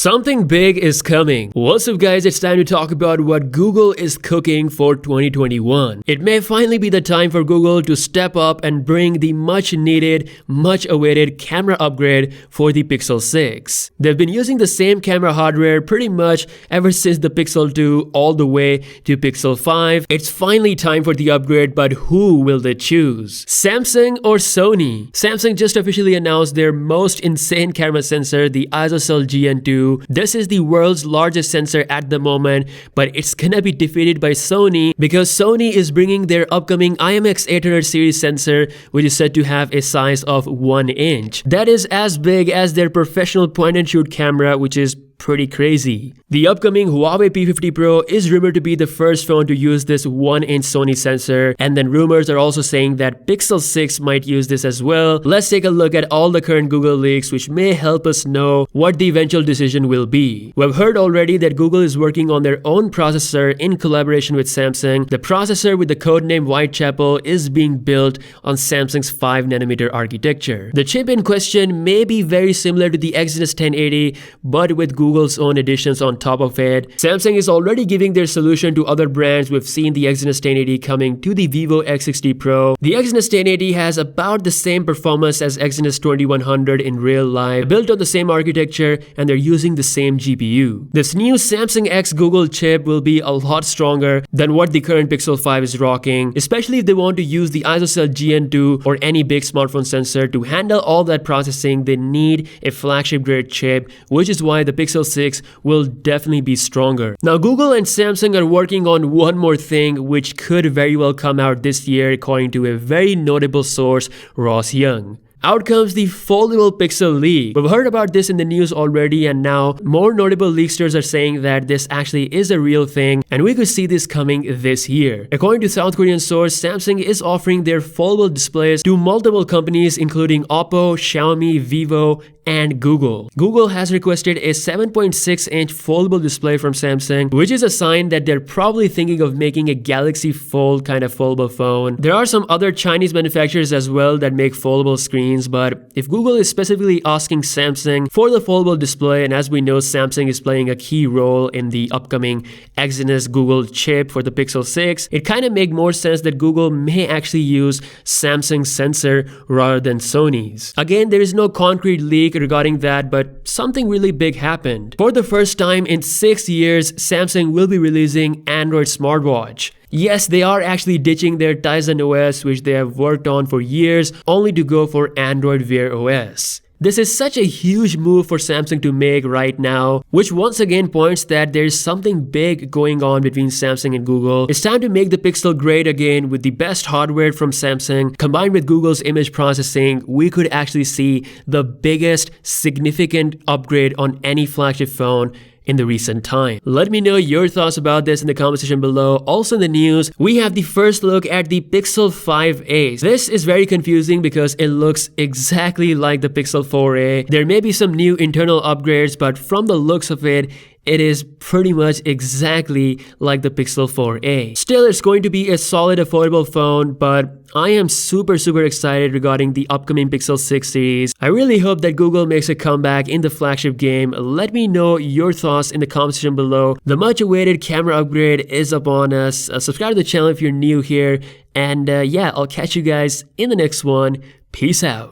Something big is coming. What's up guys, it's time to talk about what Google is cooking for 2021. It may finally be the time for Google to step up and bring the much needed, much awaited camera upgrade for the Pixel 6. They've been using the same camera hardware pretty much ever since the Pixel 2 all the way to Pixel 5. It's finally time for the upgrade, but who will they choose? Samsung or Sony? Samsung just officially announced their most insane camera sensor, the ISOCELL GN2. This is the world's largest sensor at the moment, but it's gonna be defeated by Sony because Sony is bringing their upcoming IMX 800 series sensor, which is said to have a size of 1 inch. That is as big as their professional point-and-shoot camera, which is pretty crazy. The upcoming Huawei P50 Pro is rumored to be the first phone to use this 1-inch Sony sensor, and then rumors are also saying that Pixel 6 might use this as well. Let's take a look at all the current Google leaks, which may help us know what the eventual decision will be. We've heard already that Google is working on their own processor in collaboration with Samsung. The processor with the codename Whitechapel is being built on Samsung's 5nm architecture. The chip in question may be very similar to the Exynos 1080, but with Google's own additions on top of it. Samsung is already giving their solution to other brands. We've seen the Exynos 1080 coming to the Vivo X60 Pro. The Exynos 1080 has about the same performance as Exynos 2100 in real life, built on the same architecture, and they're using the same GPU. This new Samsung X Google chip will be a lot stronger than what the current Pixel 5 is rocking, especially if they want to use the ISOCELL GN2 or any big smartphone sensor to handle all that processing. They need a flagship grade chip, which is why the Pixel 6 will definitely be stronger. Now, Google and Samsung are working on one more thing which could very well come out this year, according to a very notable source, Ross Young. Out comes the Foldable Pixel leak. We've heard about this in the news already, and now more notable leaksters are saying that this actually is a real thing and we could see this coming this year. According to South Korean source, Samsung is offering their foldable displays to multiple companies including Oppo, Xiaomi, Vivo, and Google. Google has requested a 7.6-inch foldable display from Samsung, which is a sign that they're probably thinking of making a Galaxy Fold kind of foldable phone. There are some other Chinese manufacturers as well that make foldable screens, but if Google is specifically asking Samsung for the foldable display, and as we know Samsung is playing a key role in the upcoming Exynos Google chip for the Pixel 6, it kind of makes more sense that Google may actually use Samsung's sensor rather than Sony's. Again, there is no concrete leak regarding that, but something really big happened. For the first time in 6 years, Samsung will be releasing Android Smartwatch. Yes, they are actually ditching their Tizen OS, which they have worked on for years, only to go for Android Wear OS. This is such a huge move for Samsung to make right now, which once again points that there's something big going on between Samsung and Google. It's time to make the Pixel great again with the best hardware from Samsung. Combined with Google's image processing, we could actually see the biggest significant upgrade on any flagship phone in the recent time. Let me know your thoughts about this in the comment section below. Also in the news, we have the first look at the Pixel 5a. This is very confusing because it looks exactly like the Pixel 4a. There may be some new internal upgrades, but from the looks of it, it is pretty much exactly like the Pixel 4a. Still, it's going to be a solid affordable phone, but I am super excited regarding the upcoming Pixel 6 series. I really hope that Google makes a comeback in the flagship game. Let me know your thoughts in the comment section below. The much awaited camera upgrade is upon us. Subscribe to the channel if you're new here, and yeah, I'll catch you guys in the next one. Peace out.